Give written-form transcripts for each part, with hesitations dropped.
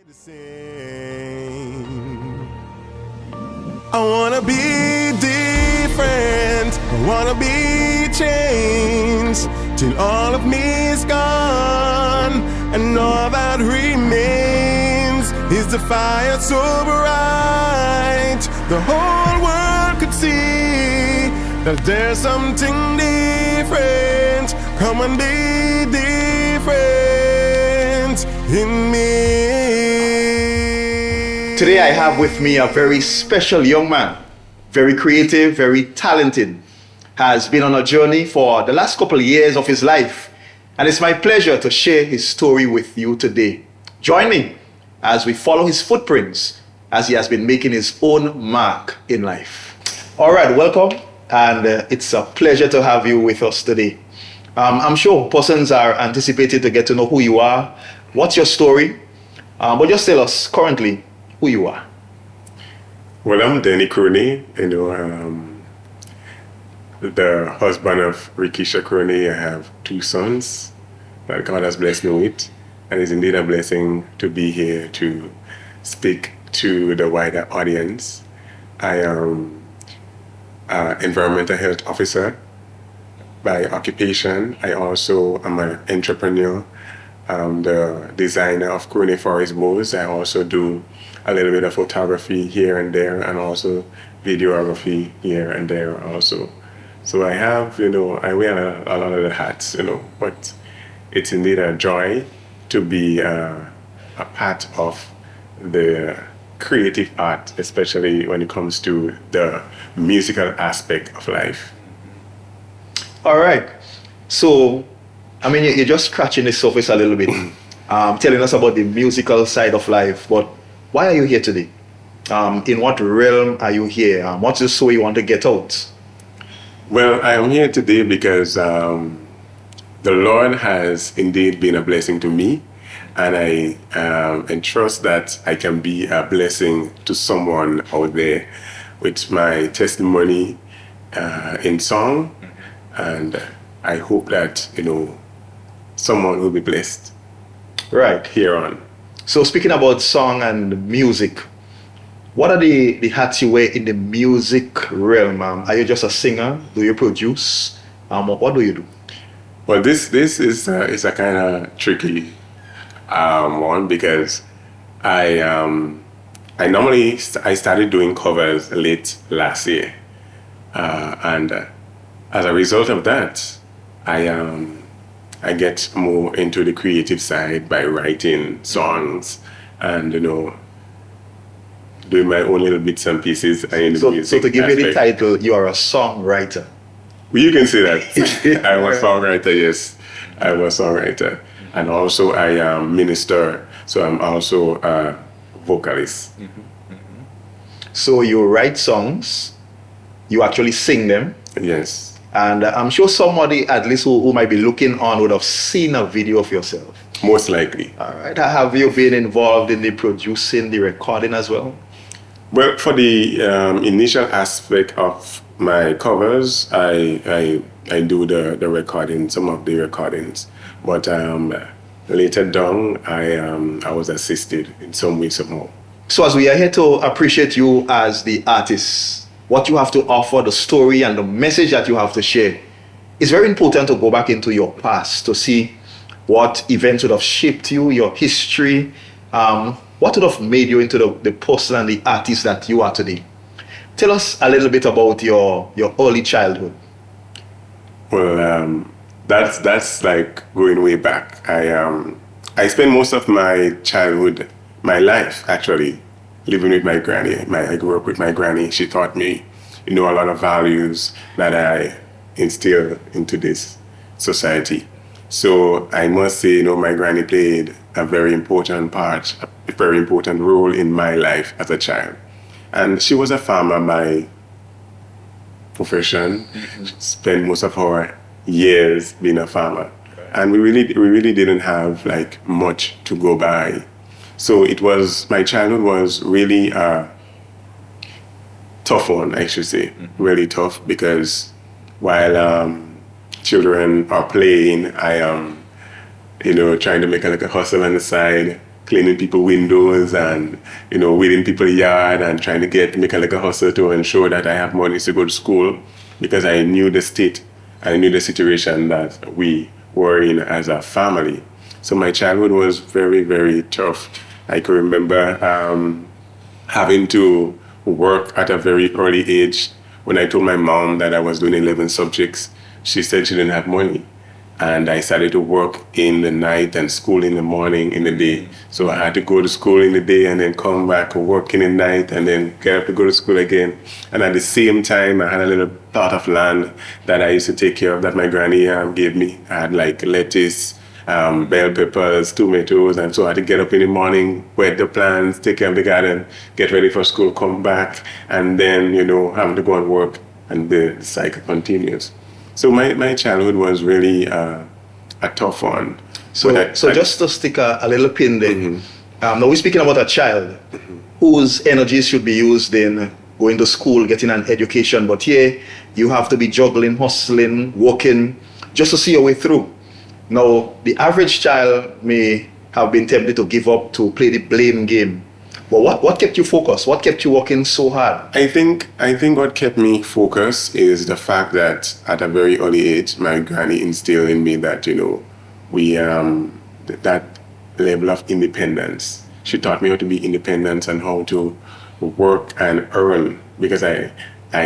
I wanna be different, I wanna be changed, till all of me is gone, and all that remains is the fire so bright, the whole world could see that there's something different. Come and be different in me. Today I have with me a very special young man, very creative, very talented, has been on a journey for the last couple of years of his life, and it's my pleasure to share his story with you today. Join me as we follow his footprints as he has been making his own mark in life. All right, welcome, and it's a pleasure to have you with us today. I'm sure persons are anticipated to get to know who you are, what's your story, but just tell us currently who you are. Well, I'm Danny Cronneit, the husband of Rikisha Cronneit. I have 2 sons that God has blessed me with, and it's indeed a blessing to be here to speak to the wider audience. I am an environmental health officer by occupation. I also am an entrepreneur, the designer of Cronneit Forest Bows. I also do a little bit of photography here and there, and also videography here and there also. So I have, I wear a lot of the hats, but it's indeed a joy to be a part of the creative art, especially when it comes to the musical aspect of life. All right, so you're just scratching the surface a little bit, telling us about the musical side of life, but why are you here today? In what realm are you here? What's the story you want to get out? Well, I am here today because the Lord has indeed been a blessing to me, and I entrust that I can be a blessing to someone out there with my testimony in song, and I hope that someone will be blessed. Right. Here on. So speaking about song and music, what are the hats you wear in the music realm? Are you just a singer? Do you produce? What do you do? Well, this is a kind of tricky one, because I started doing covers late last year, and as a result of that, I get more into the creative side by writing songs and doing my own little bits and pieces in the music. So to give you the title, you are a songwriter. Well, you can say that. I'm a songwriter, yes. I'm a songwriter. And also I minister, so I'm also a vocalist. So you write songs, you actually sing them. Yes. And I'm sure somebody, at least who might be looking on, would have seen a video of yourself. Most likely. All right. Have you been involved in the producing, the recording as well? Well, for the initial aspect of my covers, I do the recording, some of the recordings. But later down, I was assisted in some way, somehow. So as we are here to appreciate you as the artist, what you have to offer, the story and the message that you have to share, it's very important to go back into your past to see what events would have shaped you, your history, what would have made you into the person and the artist that you are today. Tell us a little bit about your early childhood. Well, that's like going way back. I spent most of my childhood, my life actually, living with my granny. I grew up with my granny. She taught me, a lot of values that I instill into this society. So I must say, my granny played a very important part, a very important role in my life as a child. And she was a farmer by profession. She spent most of her years being a farmer. And we really didn't have much to go by. So my childhood was really a tough one, I should say. Really tough, because while children are playing, I am, trying to make a hustle on the side, cleaning people windows and, weeding people's yard and trying to make a little hustle to ensure that I have money to go to school, because I knew the state, I knew the situation that we were in as a family. So my childhood was very, very tough. I can remember having to work at a very early age. When I told my mom that I was doing 11 subjects, she said she didn't have money. And I started to work in the night and school in the morning, in the day. So I had to go to school in the day and then come back and work in the night and then get up to go to school again. And at the same time, I had a little plot of land that I used to take care of that my granny gave me. I had like lettuce, bell peppers, tomatoes, and so I had to get up in the morning, wet the plants, take care of the garden, get ready for school, come back, and then, having to go and work, and the cycle continues. So my childhood was really a tough one. So just to stick a little pin there, now we're speaking about a child whose energies should be used in going to school, getting an education, but here you have to be juggling, hustling, working, just to see your way through. Now, the average child may have been tempted to give up, to play the blame game. But what kept you focused? What kept you working so hard? I think what kept me focused is the fact that at a very early age, my granny instilled in me that, we that level of independence. She taught me how to be independent and how to work and earn, because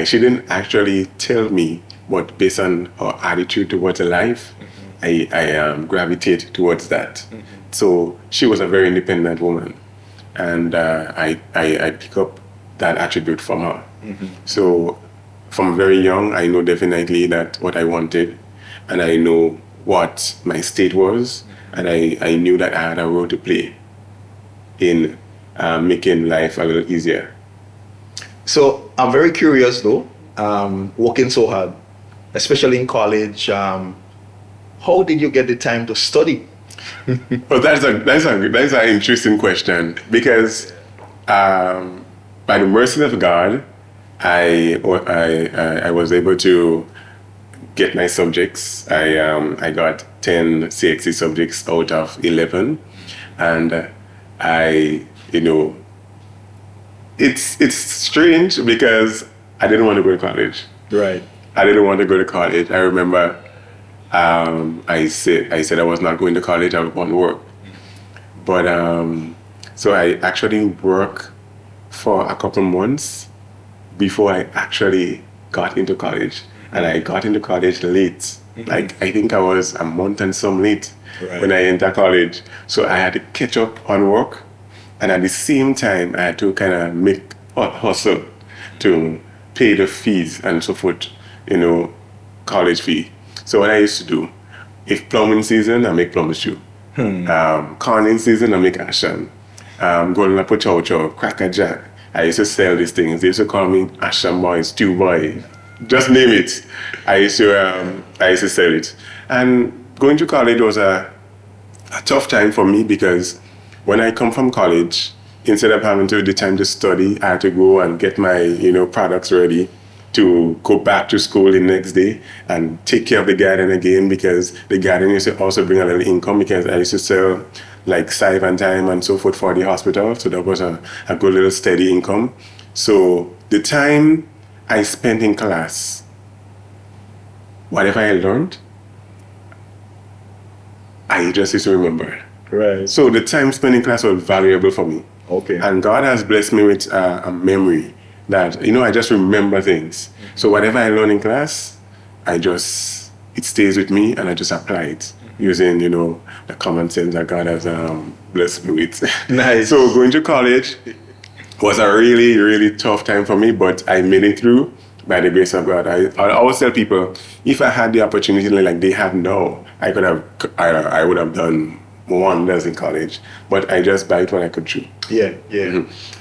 she didn't actually tell me, but based on her attitude towards life, I gravitate towards that. So she was a very independent woman. And I pick up that attribute from her. So from very young, I know definitely that what I wanted, and I know what my state was, and I knew that I had a role to play in making life a little easier. So I'm very curious though, working so hard, especially in college, how did you get the time to study? Well, that's an interesting question, because by the mercy of God, I was able to get my subjects. I got 10 CXC subjects out of 11, and it's strange because I didn't want to go to college. Right. I didn't want to go to college. I remember I said I was not going to college, I would want to work. But so I actually worked for a couple months before I actually got into college. And I got into college late. Like, I think I was a month and some late when I entered college. So I had to catch up on work. And at the same time, I had to kind of make a hustle to pay the fees and so forth, college fee. So what I used to do, if plumbing season, I make plumbing shoe. Corning season, I make Asham. Golden apple chow chow, cracker jack. I used to sell these things. They used to call me Asham boy, stew boy. Just name it. I used to sell it. And going to college was a tough time for me, because when I come from college, instead of having the time to study, I had to go and get my products ready to go back to school the next day and take care of the garden again, because the garden used to also bring a little income, because I used to sell like sieve and thyme and so forth for the hospital. So that was a good little steady income. So the time I spent in class, whatever I learned, I just used to remember. Right. So the time spent in class was valuable for me. Okay. And God has blessed me with a memory that, I just remember things. So whatever I learn in class, it stays with me, and I just apply it using, the common sense that God has blessed me with. Nice. So going to college was a really, really tough time for me, but I made it through by the grace of God. I always tell people, if I had the opportunity like they have now, I would have done wonders in college, but I just bite what I could chew. Yeah.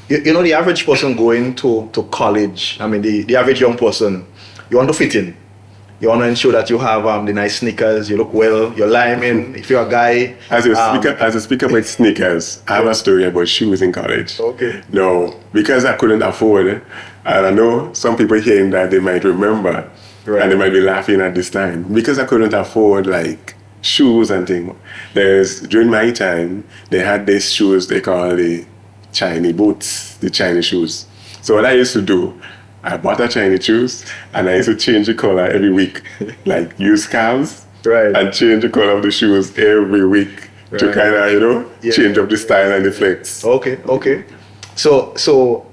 The average person going to college, the average young person, you want to fit in. You want to ensure that you have the nice sneakers, you look well, you're liming. If you're a guy... As a speaker about sneakers, I have a story about shoes in college. Okay. No, because I couldn't afford it, and I know some people hearing that, they might remember, and they might be laughing at this time. Because I couldn't afford, like, shoes and things. During my time, they had these shoes they call the Chinese boots, the Chinese shoes. So what I used to do, I bought a Chinese shoes and I used to change the color every week, like use scarves and change the color of the shoes every week to kind of, change up the style and the flex. Okay. So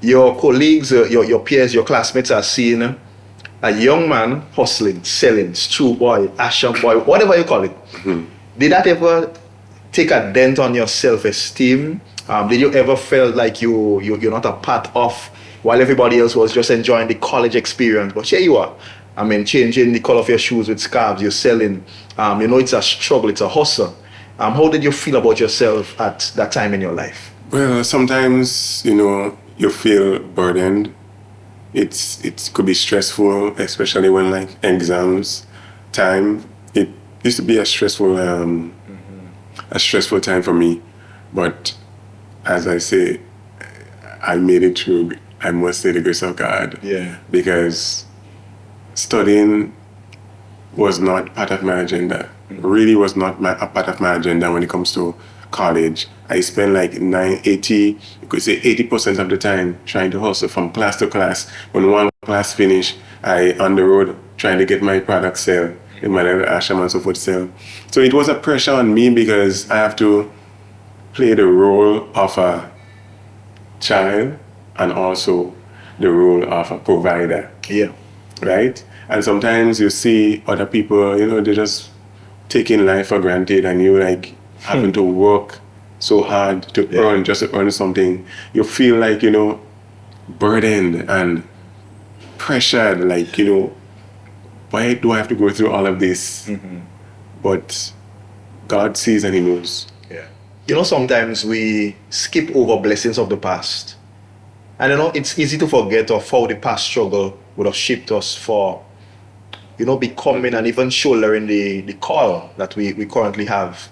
your colleagues, your peers, your classmates are seeing a young man hustling, selling, stew boy, Asham boy, whatever you call it. Mm-hmm. Did that ever take a dent on your self-esteem? Did you ever feel like you're not a part of, while everybody else was just enjoying the college experience? But here you are. I mean, changing the color of your shoes with scarves, you're selling. It's a struggle, it's a hustle. How did you feel about yourself at that time in your life? Well, sometimes, you feel burdened. It could be stressful, especially when like exams time. It used to be a stressful time for me. But as I say, I made it through, I must say, the grace of God. Yeah. Because studying was not part of my agenda. Really was not a part of my agenda when it comes to college. I spent like 80% of the time trying to hustle from class to class. When one class finished, I on the road trying to get my product sell in my little ashram and so forth sell. So it was a pressure on me because I have to play the role of a child and also the role of a provider. Yeah. Right? And sometimes you see other people, they're just taking life for granted and you like having to work so hard to earn something. You feel like, burdened and pressured, like, why do I have to go through all of this? Mm-hmm. But God sees and He knows. Yeah. Sometimes we skip over blessings of the past. And it's easy to forget of how the past struggle would have shaped us for, becoming and even shouldering the call that we currently have.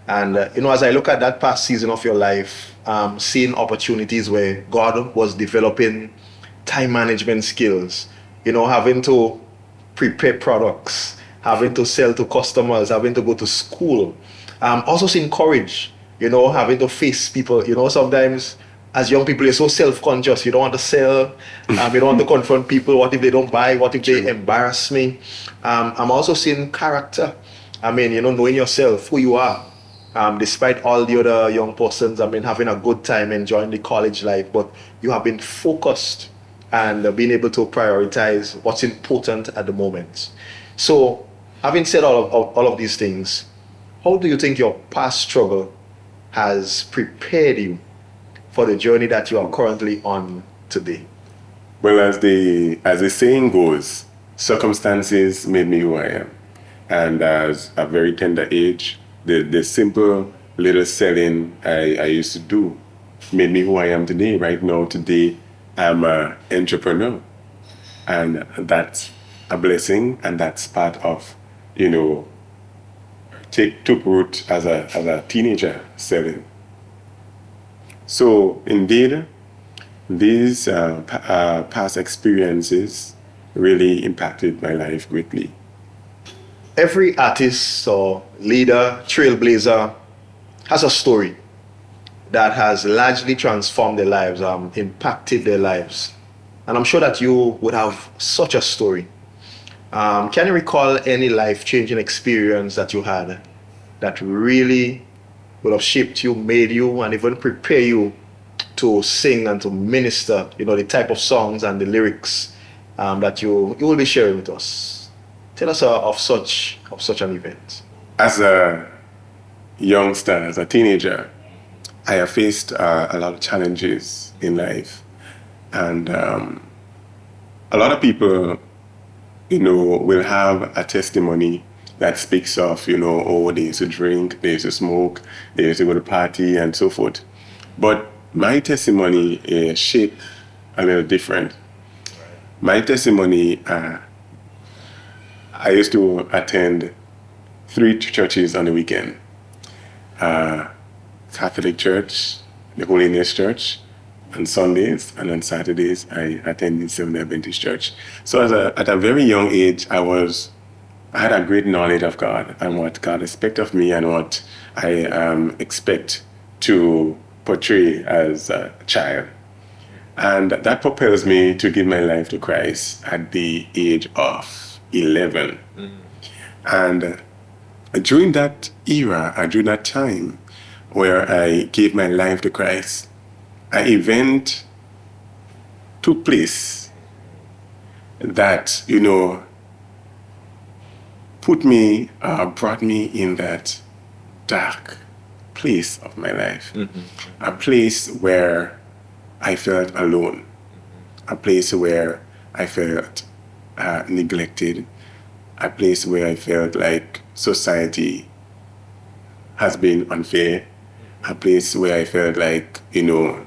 And, as I look at that past season of your life, seeing opportunities where God was developing time management skills, having to prepare products, having to sell to customers, having to go to school, also seeing courage, having to face people, sometimes as young people, you're so self-conscious. You don't want to sell. You don't want to confront people. What if they don't buy? What if they embarrass me? I'm also seeing character. Knowing yourself, who you are. Despite all the other young persons, having a good time, enjoying the college life. But you have been focused and being able to prioritize what's important at the moment. So, having said all of these things, how do you think your past struggle has prepared you for the journey that you are currently on today? Well, as the saying goes, circumstances made me who I am. And as a very tender age, the simple little selling I used to do made me who I am today. Right now, today, I'm an entrepreneur. And that's a blessing, and that's part of, took root as a teenager selling. So indeed, these past experiences really impacted my life greatly. Every artist or leader, trailblazer has a story that has largely transformed their lives, impacted their lives. And I'm sure that you would have such a story. Can you recall any life-changing experience that you had that really would have shaped you, made you, and even prepare you to sing and to minister, the type of songs and the lyrics that you will be sharing with us? Tell us of such an event. As a youngster, as a teenager, I have faced a lot of challenges in life. And a lot of people, will have a testimony that speaks of, they used to drink, they used to smoke, they used to go to party and so forth. But my testimony is shaped a little different. My testimony, I used to attend 3 churches on the weekend. Catholic Church, the Holiness Church, on Sundays, and on Saturdays I attended Seventh-day Adventist Church. So at a very young age, I was I had a great knowledge of God and what God expects of me and what I expect to portray as a child. And that propels me to give my life to Christ at the age of 11. And during that era, during that time where I gave my life to Christ, an event took place that, brought me in that dark place of my life. A place where I felt alone. A place where I felt neglected. A place where I felt like society has been unfair. A place where I felt like, to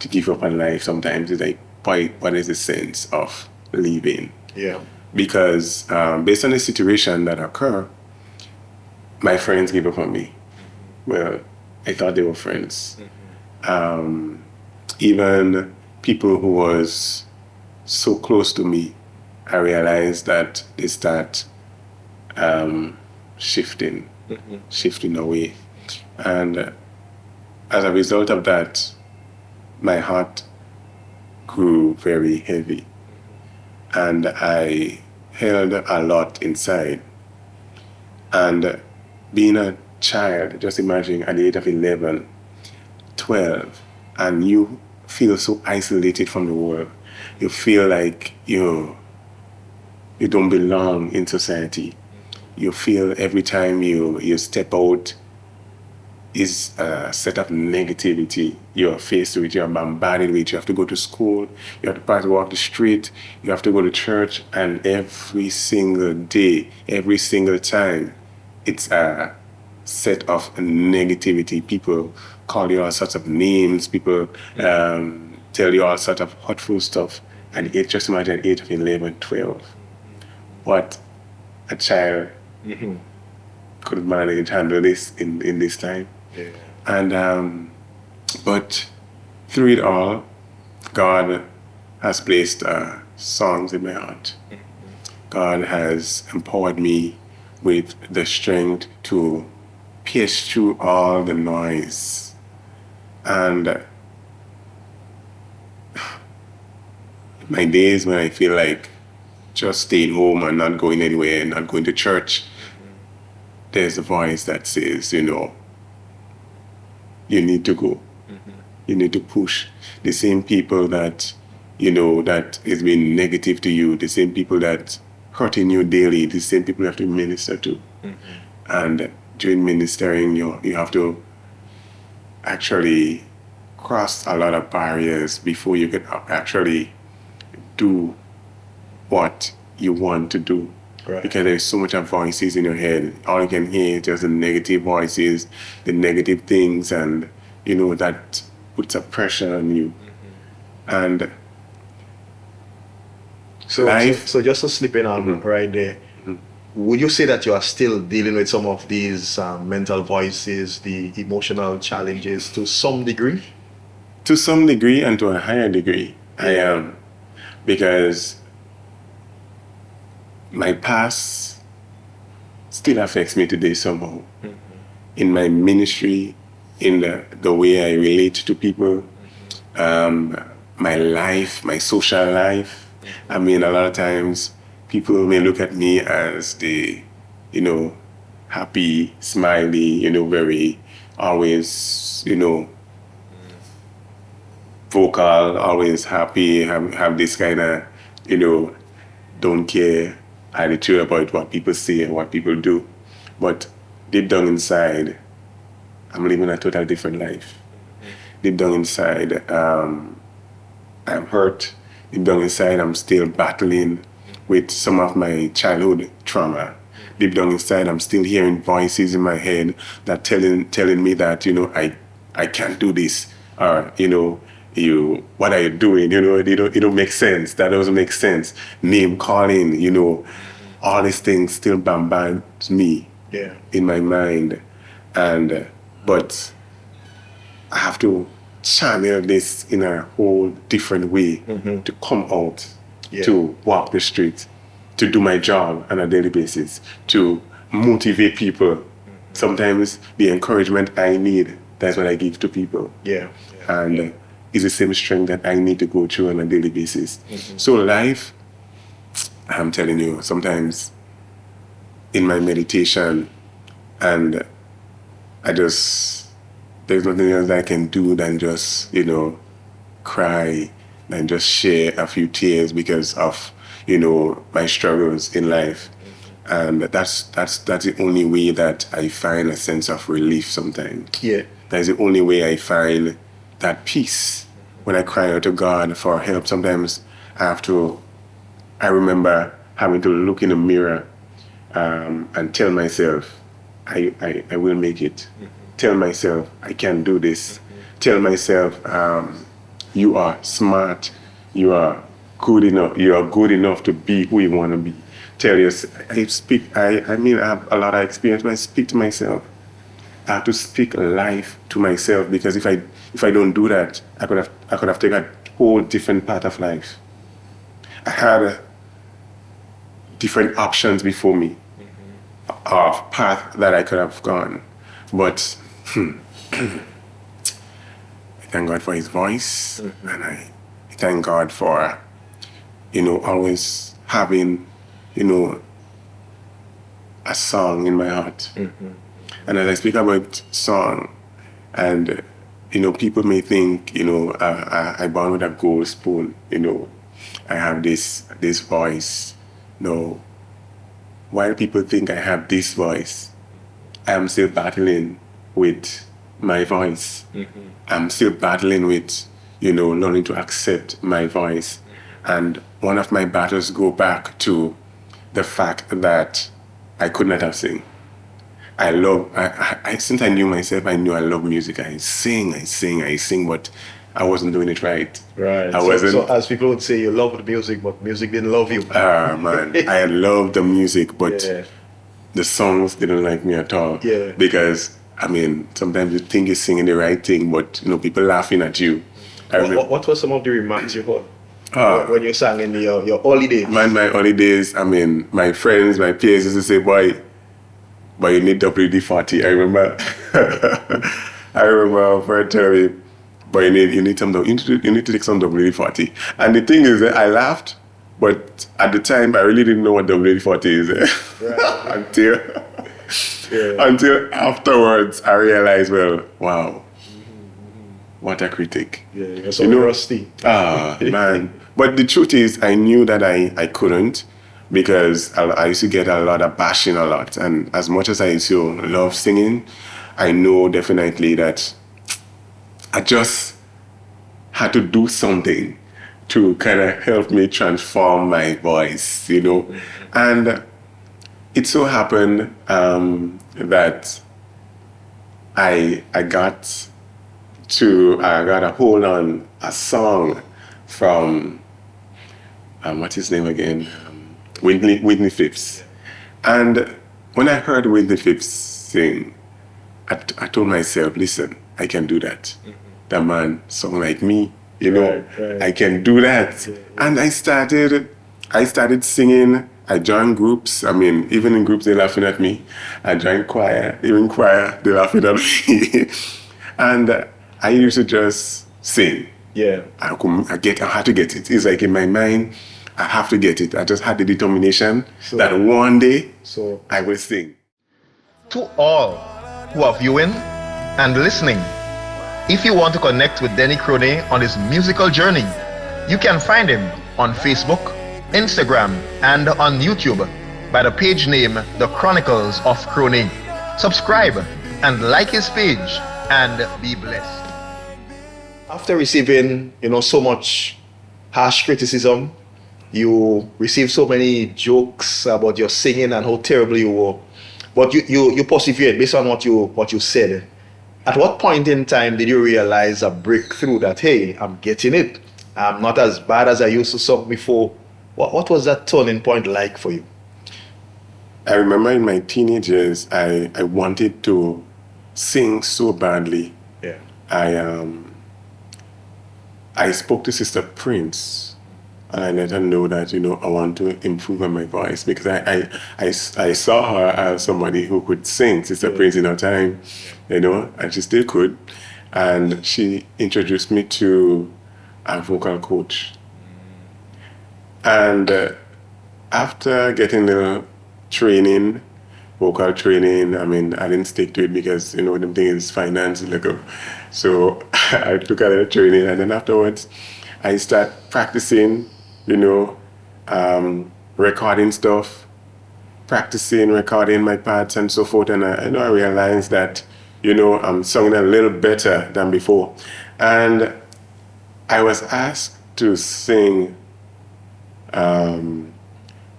give up on life sometimes is like, what is the sense of living? Yeah. Because based on the situation that occurred, my friends gave up on me. Well, I thought they were friends. Even people who was so close to me, I realized that they start shifting away. And as a result of that, my heart grew very heavy. And I held a lot inside. And being a child, just imagine at the age of 11, 12, and you feel so isolated from the world. You feel like you don't belong in society. You feel every time you step out is a set of negativity. You're faced with, you're bombarded with, you have to go to school, you have to pass walk the street, you have to go to church, and every single day, every single time, it's a set of negativity. People call you all sorts of names, people tell you all sorts of hurtful stuff, and just imagine at the age of 11, 12, what a child could manage handle this in this time. Yeah. And but through it all, God has placed songs in my heart. God has empowered me with the strength to pierce through all the noise. And my days when I feel like just staying home and not going anywhere and not going to church, there's a voice that says, you need to go. You need to push. The same people that, that is being negative to you, the same people that hurting you daily, the same people you have to minister to. And during ministering, you have to actually cross a lot of barriers before you can actually do what you want to do. Right. Because there's so much of voices in your head. All you can hear is just the negative voices, the negative things, and that puts a pressure on you. And so just to slip in on right there, would you say that you are still dealing with some of these mental voices, the emotional challenges to some degree? To some degree and to a higher degree, I am. Because my past still affects me today somehow. In my ministry, in the way I relate to people, my life, my social life. I mean, a lot of times people may look at me as the, happy, smiley, very always, vocal, always happy, have this kind of, don't care attitude about what people say and what people do. But deep down inside, I'm living a totally different life. Deep down inside, I'm hurt. Deep down inside, I'm still battling with some of my childhood trauma. Deep down inside, I'm still hearing voices in my head that telling me that, I can't do this. Or, what are you doing? It don't make sense. That doesn't make sense. Name calling, all these things still bombards me in my mind. But I have to channel this in a whole different way to come out to walk the streets, to do my job on a daily basis, to motivate people. Sometimes the encouragement I need, that's what I give to people. And it's the same strength that I need to go through on a daily basis. So life, I'm telling you, sometimes in my meditation, and there's nothing else I can do than just, cry and just share a few tears because of, my struggles in life. And that's the only way that I find a sense of relief sometimes. That's the only way I find that peace. When I cry out to God for help, sometimes I remember having to look in the mirror and tell myself, I will make it. Tell myself, I can do this. Tell myself, you are smart. You are good enough. You are good enough to be who you want to be. Tell yourself, I have a lot of experience, but I speak to myself. I have to speak life to myself, because if I don't do that, I could have taken a whole different path of life. I had different options before me of path that I could have gone. But I thank God for his voice, and I thank God for, always having, a song in my heart. And as I speak about song, and, people may think, I born with a gold spoon, I have this voice. No. While people think I have this voice, I am still battling with my voice. I'm still battling with, learning to accept my voice. And one of my battles go back to the fact that I could not have sing. Since I knew myself, I knew I love music. I sing, but I wasn't doing it right. Right. So as people would say, you loved music, but music didn't love you. Man, I loved the music, but the songs didn't like me at all. Because, sometimes you think you're singing the right thing, but, people laughing at you. What were some of the remarks you heard when you sang in your holidays? Man, my holidays, my friends, my peers used to say, boy, you need WD-40. I remember for telling me, but you need to take some WD-40. And the thing is that I laughed, but at the time I really didn't know what WD-40 is until afterwards I realized, wow, what a critic. You're so rusty. Man. But the truth is, I knew that I couldn't, because I used to get a lot of bashing a lot. And as much as I used to love singing, I know definitely that I just had to do something to kind of help me transform my voice, And it so happened that I got a hold on a song from what's his name again? Whitney Phipps. And when I heard Whitney Phipps sing, I told myself, listen, I can do that. That man sung like me, I can do that. And I started singing. I joined groups. Even in groups, they're laughing at me. I joined choir. Even choir, they're laughing at me. And I used to just sing. I had to get it. It's like in my mind, I have to get it. I just had the determination that one day I will sing. To all who are viewing and listening, if you want to connect with Denny Croneit on his musical journey, you can find him on Facebook, Instagram, and on YouTube by the page name The Chronicles of Cronneit. Subscribe and like his page and be blessed. After receiving, so much harsh criticism, you received so many jokes about your singing and how terrible you were, but you persevered based on what you said. At what point in time did you realize a breakthrough that, hey, I'm getting it, I'm not as bad as I used to sing before? What was that turning point like for you? I remember in my teenage years, I wanted to sing so badly. I spoke to Sister Prince and I let her know that, I want to improve on my voice, because I saw her as somebody who could sing. Sister Prince in her time, and she still could. And she introduced me to a vocal coach. And after getting the training, vocal training, I didn't stick to it because, the thing is finance. So I took a little training, and then afterwards, I start practicing, recording stuff, recording my parts and so forth. And I realized that, I'm singing a little better than before. And I was asked to sing,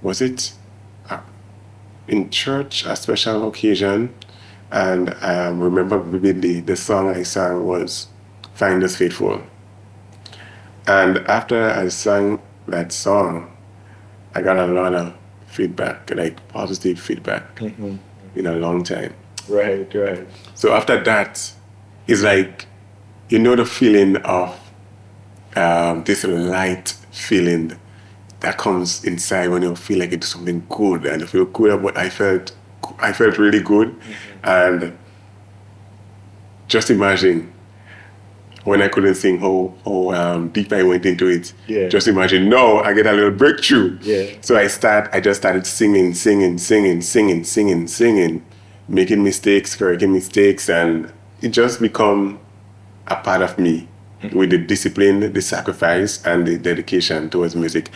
was it in church, a special occasion, and I remember vividly the song I sang was Find Us Faithful. And after I sang that song, I got a lot of feedback, like positive feedback, in a long time. Right. So after that, it's like, the feeling of this light feeling that comes inside when you feel like it's something good, and you feel good about. I felt really good, and just imagine when I couldn't sing how deep I went into it. Yeah. Just imagine now I get a little breakthrough. Yeah. So I just started singing, making mistakes, correcting mistakes, and it just become a part of me with the discipline, the sacrifice, and the dedication towards music.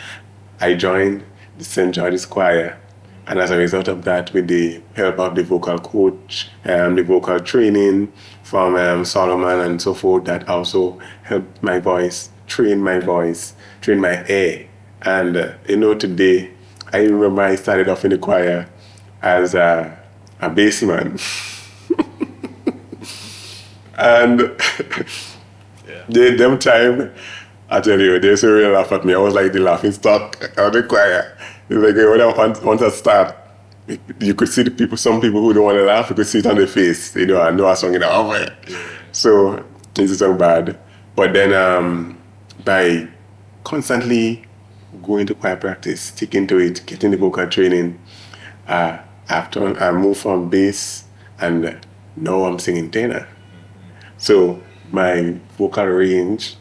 I joined the St. George's Choir, and as a result of that, with the help of the vocal coach, the vocal training from Solomon and so forth, that also helped my voice, train my air. And today, I remember I started off in the choir as a bassman. And them time, I tell you, they used to really laugh at me. I was like the laughing stock of the choir. It's like once I start, you could see some people who don't want to laugh, you could see it on their face. I know a song in the over. So this is so bad. But then by constantly going to choir practice, sticking to it, getting the vocal training, after I moved from bass, and now I'm singing tenor. So my vocal range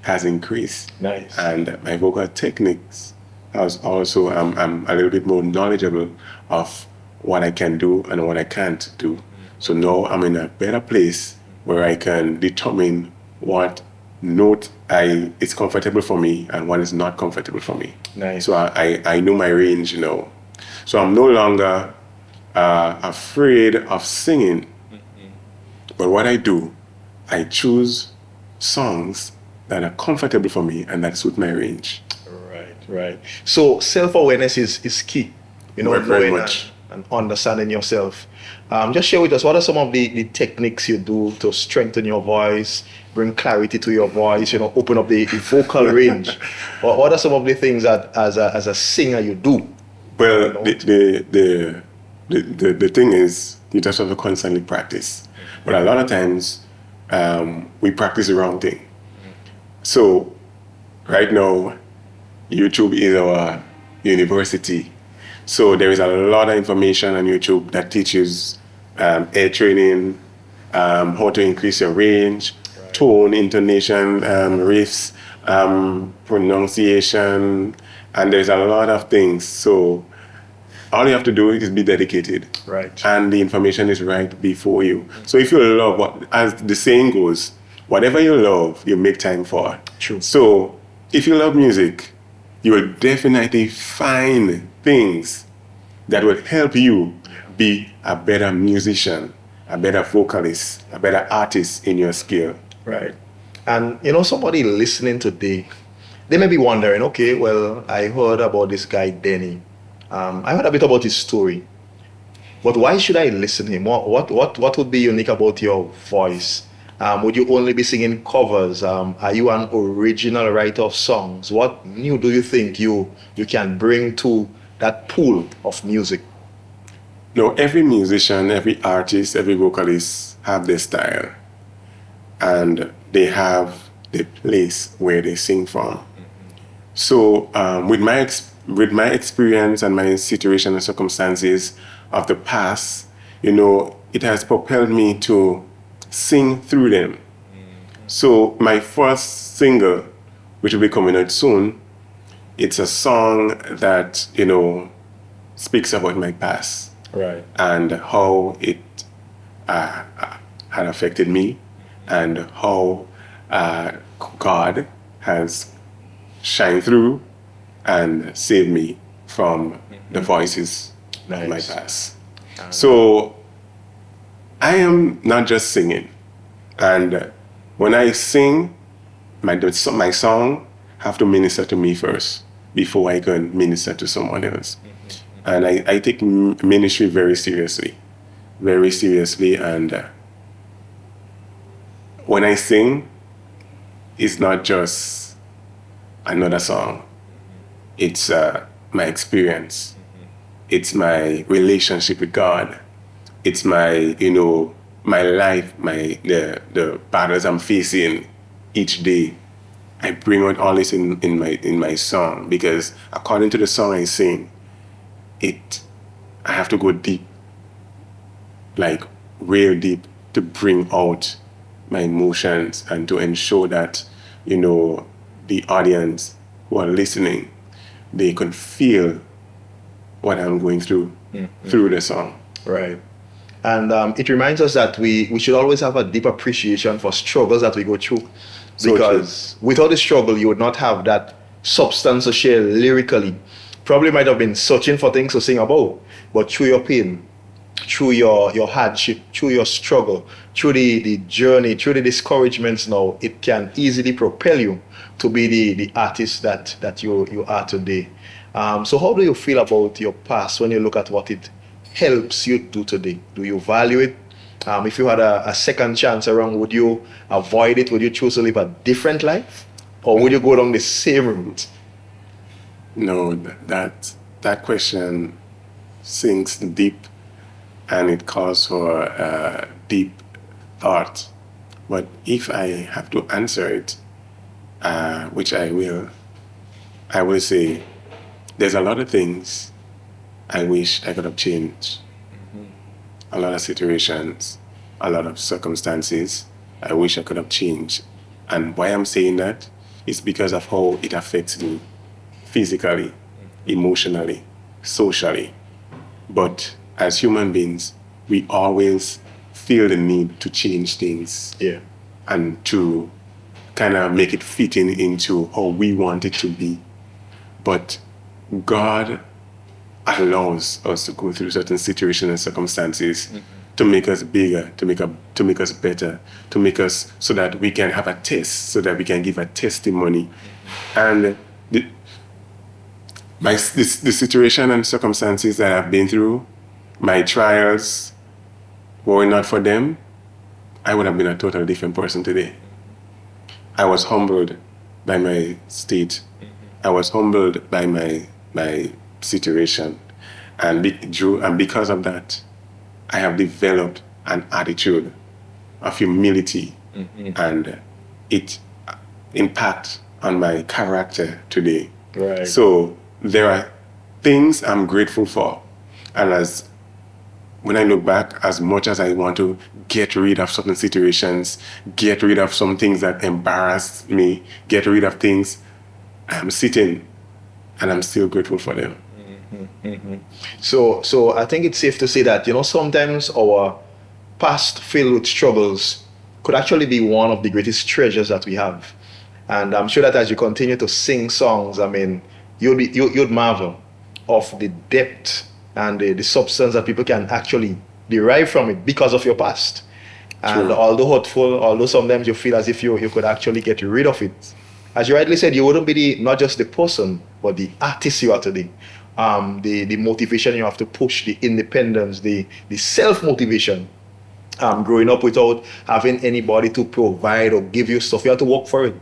has increased. Nice. And my vocal techniques has also, I'm a little bit more knowledgeable of what I can do and what I can't do. So now I'm in a better place where I can determine what note is comfortable for me and what is not comfortable for me. Nice. So I know my range now. So I'm no longer afraid of singing. But what I do, I choose songs that are comfortable for me and that suit my range. Right. So self-awareness is key. Very much. And understanding yourself. Just share with us, what are some of the techniques you do to strengthen your voice, bring clarity to your voice, open up the vocal range? What are some of the things that as a singer you do? Well, the thing is, you just have to constantly practice. But a lot of times, we practice the wrong thing. So right now, YouTube is our university. So there is a lot of information on YouTube that teaches air training, how to increase your range, tone, intonation, riffs, pronunciation, and there's a lot of things. So all you have to do is be dedicated. Right. And the information is right before you. So if you love, as the saying goes, whatever you love, you make time for. True. So if you love music, you will definitely find things that will help you be a better musician, a better vocalist, a better artist in your skill. Right. And somebody listening today, they may be wondering, okay, well, I heard about this guy Denny. I heard a bit about his story. But why should I listen to him? What would be unique about your voice? Would you only be singing covers? Are you an original writer of songs? What new do you think you can bring to that pool of music? No, every musician, every artist, every vocalist have their style. And they have the place where they sing from. So with my experience and my situation and circumstances of the past, it has propelled me to sing through them. So my first single, which will be coming out soon, it's a song that speaks about my past, Right. and how it had affected me, and how God has shined through and saved me from the voices of my Nice. past. So I am not just singing, and when I sing, my song have to minister to me first before I can minister to someone else. And I take ministry very seriously, and when I sing, it's not just another song. It's my experience. It's my relationship with God. It's my my life, the battles I'm facing each day. I bring out all this in my song, because according to the song I sing, I have to go deep, like real deep, to bring out my emotions and to ensure that the audience who are listening, they can feel what I'm going through through the song. Right. And it reminds us that we should always have a deep appreciation for struggles that we go through. So Because without the struggle, you would not have that substance to share lyrically. Probably might have been searching for things to sing about, but through your pain, through your hardship, through your struggle, through the journey, through the discouragements now, it can easily propel you to be the artist that you are today. So how do you feel about your past when you look at what it helps you do today? Do you value it? If you had a second chance around, would you avoid it? Would you choose to live a different life? Or would you go down the same route? No, that question sinks deep, and it calls for deep thought. But if I have to answer it, which I will say there's a lot of things I wish I could have changed. A lot of situations, a lot of circumstances I wish I could have changed. And why I'm saying that is because of how it affects me physically, emotionally, socially. But as human beings, we always feel the need to change things. Yeah. And to kind of make it fit into how we want it to be. But God allows us to go through certain situations and circumstances to make us bigger, to make us better, to make us so that we can have a taste, so that we can give a testimony. And the situation and circumstances that I've been through, my trials, were it not for them, I would have been a totally different person today. I was humbled by my state. I was humbled by my situation. And because of that, I have developed an attitude of humility, and it impacts on my character today. Right. So there are things I'm grateful for. And when I look back, as much as I want to get rid of certain situations, get rid of some things that embarrass me, get rid of things, I'm sitting and I'm still grateful for them. So I think it's safe to say that, sometimes our past filled with struggles could actually be one of the greatest treasures that we have. And I'm sure that as you continue to sing songs, you'd marvel of the depth and the substance that people can actually derive from it because of your past. And although hurtful, although sometimes you feel as if you could actually get rid of it, as you rightly said, you wouldn't be not just the person, but the artist you are today. The motivation you have to push, the independence, the self-motivation. Growing up without having anybody to provide or give you stuff, you have to work for it.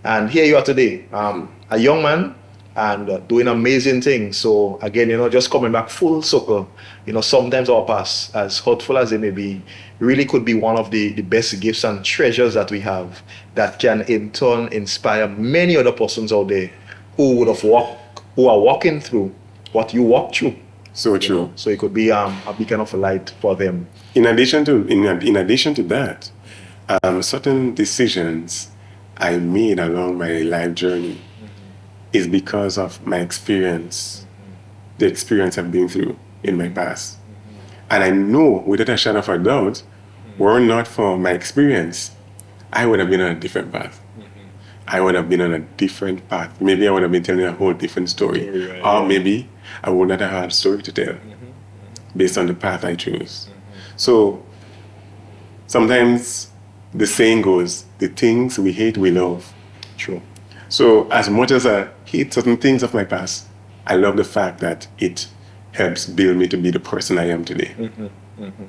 And here you are today, a young man, and doing amazing things. So again, just coming back full circle, sometimes our past, as hurtful as it may be, really could be one of the best gifts and treasures that we have that can in turn inspire many other persons out there who are walking through what you walked through. So true. So it could be a beacon of light for them. In addition to that, certain decisions I made along my life journey is because of my experience, the experience I've been through in my past. And I know without a shadow of a doubt, were it not for my experience, I would have been on a different path. I would have been on a different path. Maybe I would have been telling a whole different story. Or maybe I would not have had a story to tell based on the path I chose. So sometimes the saying goes, the things we hate, we love. True. So as much as I hate certain things of my past, I love the fact that it helps build me to be the person I am today.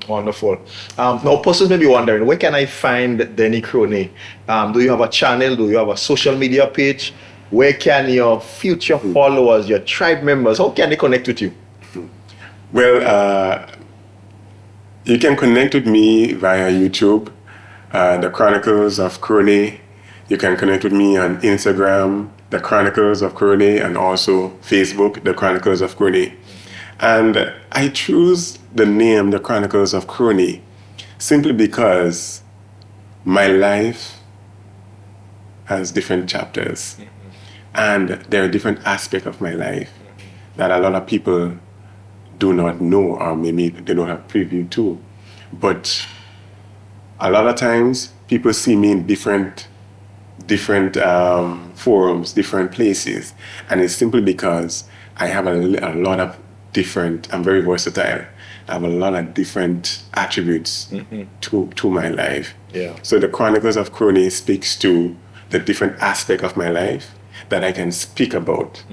Wonderful. Now, persons may be wondering, where can I find Denny Croney? Do you have a channel? Do you have a social media page? Where can your future followers, your tribe members, how can they connect with you? Well, you can connect with me via YouTube, the Chronicles of Cronneit. You can connect with me on Instagram, the Chronicles of Cronneit, and also Facebook, the Chronicles of Cronneit. And I choose the name, the Chronicles of Cronneit, simply because my life has different chapters. And there are different aspects of my life that a lot of people do not know, or maybe they don't have preview to. But a lot of times people see me in different forums, different places. And it's simply because I have a lot of different, I'm very versatile. I have a lot of different attributes to my life. Yeah. So the Chronicles of Cronneit speaks to the different aspect of my life that I can speak about.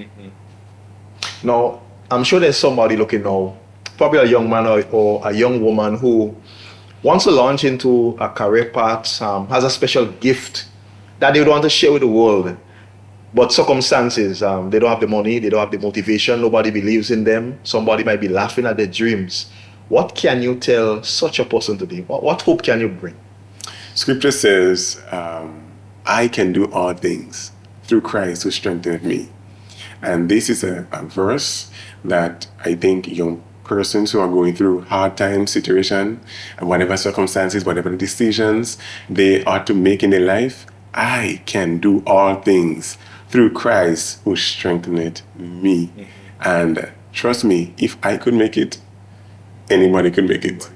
Now, I'm sure there's somebody looking now, probably a young man or a young woman who wants to launch into a career path, has a special gift that they would want to share with the world. But circumstances, they don't have the money, they don't have the motivation, nobody believes in them, somebody might be laughing at their dreams. What can you tell such a person today? What hope can you bring? Scripture says, I can do all things through Christ who strengtheneth me. And this is a verse that I think young persons who are going through hard time situation, and whatever circumstances, whatever decisions they ought to make in their life, I can do all things through Christ who strengtheneth me. And trust me, if I could make it, anybody could make it.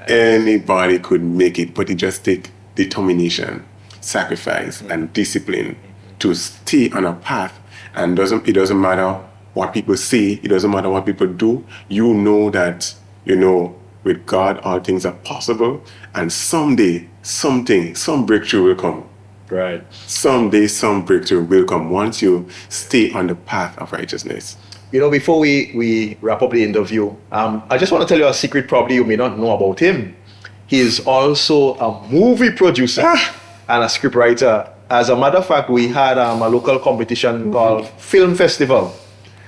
Anybody could make it, but it just takes determination, sacrifice, and discipline to stay on a path. And it doesn't matter what people say, it doesn't matter what people do. You know that, with God, all things are possible. And someday, some breakthrough will come. Right. Someday, some breakthrough will come once you stay on the path of righteousness. Before we wrap up the interview, I just want to tell you a secret probably you may not know about him. He is also a movie producer and a scriptwriter. As a matter of fact, we had a local competition called Film Festival,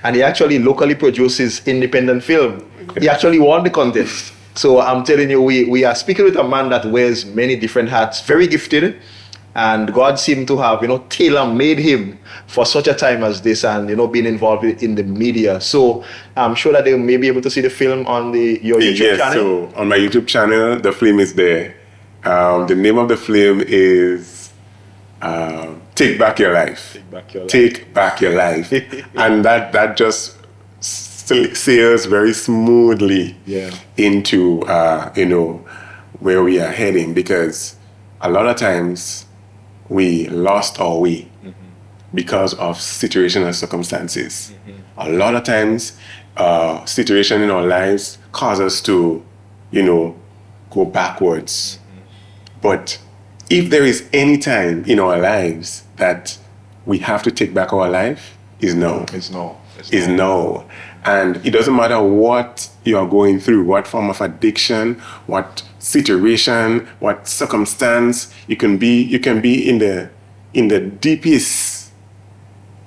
and he actually locally produces independent film. He actually won the contest. So I'm telling you, we are speaking with a man that wears many different hats, very gifted, and God seemed to have, tailor-made him for such a time as this, and being involved in the media. So I'm sure that they may be able to see the film on your YouTube channel. So on my YouTube channel, the film is there. The name of the film is Take Back Your Life. Take Back Your Life. And that just sails very smoothly into where we are heading, because a lot of times we lost our way because of situation and circumstances. A lot of times situation in our lives cause us to go backwards. But if there is any time in our lives that we have to take back our life, is now. It's now. And it doesn't matter what you are going through, what form of addiction, what situation, what circumstance. You can be in the deepest,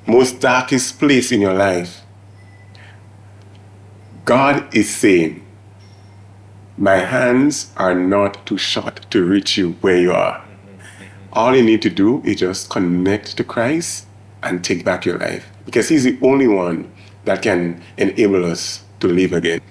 most darkest place in your life. God is saying, my hands are not too short to reach you where you are. All you need to do is just connect to Christ and take back your life. because He's the only one that can enable us to live again.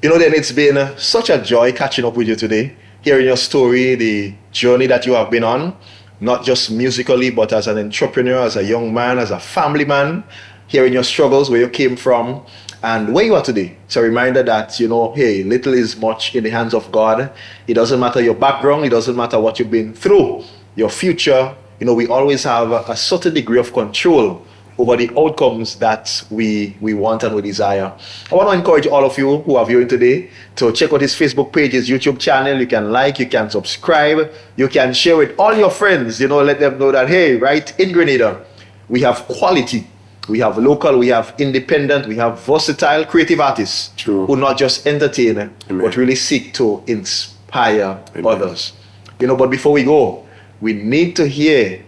You know, then it's been such a joy catching up with you today, hearing your story, the journey that you have been on, not just musically, but as an entrepreneur, as a young man, as a family man, hearing your struggles, where you came from, and where you are today. It's a reminder that, you know, hey, little is much in the hands of God. It doesn't matter your background. It doesn't matter what you've been through. Your future, you know, we always have a certain degree of control over the outcomes that we want and we desire. I want to encourage all of you who are viewing today to check out his Facebook page, his YouTube channel. You can like, you can subscribe, you can share with all your friends, you know, let them know that, hey, right in Grenada, we have quality. We have local, we have independent, we have versatile creative artists. True. Who not just entertain, Amen. but really seek to inspire Amen. others. You know, but before we go, we need to hear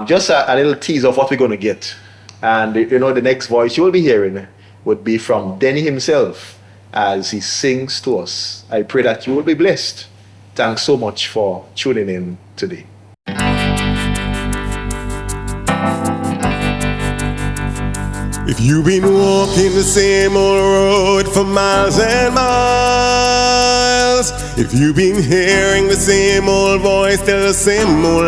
just a little tease of what we're going to get. And, you know, the next voice you will be hearing would be from Denny himself as he sings to us. I pray that you will be blessed. Thanks so much for tuning in today. If you've been walking the same old road for miles and miles, if you've been hearing the same old voice tell the same old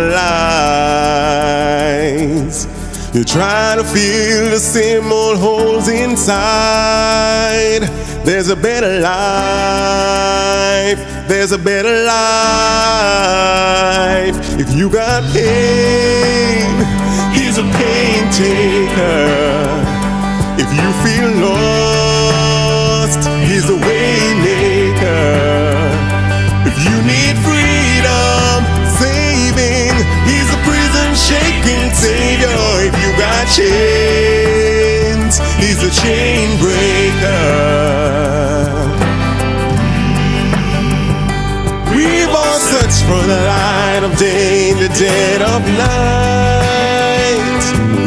lies, you're trying to fill the same old holes inside. There's a better life, there's a better life. If you got pain, he's a pain taker. If you feel lost, he's a way maker. If you need freedom, saving, he's a prison shaking savior. If you got chains, he's a chain breaker. We've all searched for the light of day in the dead of night.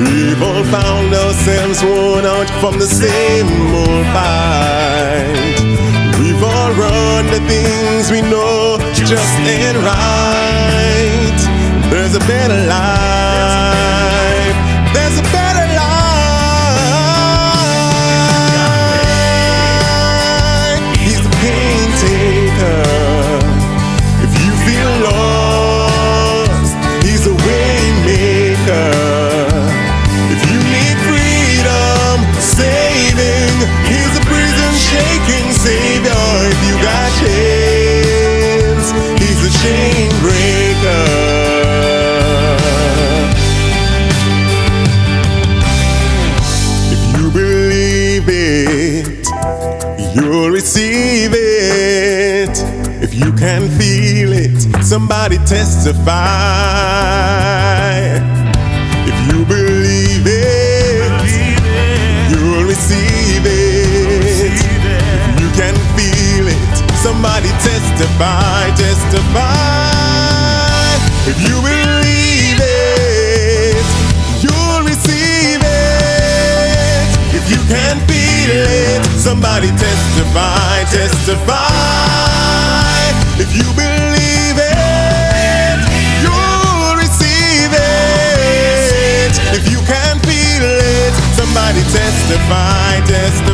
We've all found ourselves worn out from the same old fight. We've all run the things we know just ain't right. There's a better life. There's a better life. He's the pain taker. If you feel lost, he's a way maker. He's a prison shaking savior. If you got chains, he's a chain breaker. If you believe it, you'll receive it. If you can feel it, somebody testify. If you believe it, you'll receive it. If you can feel it, somebody testify, testify. If you believe it, you'll receive it. If you can feel it, somebody testify, testify. If you believe it, you'll receive it. If you can feel it, somebody testify, testify.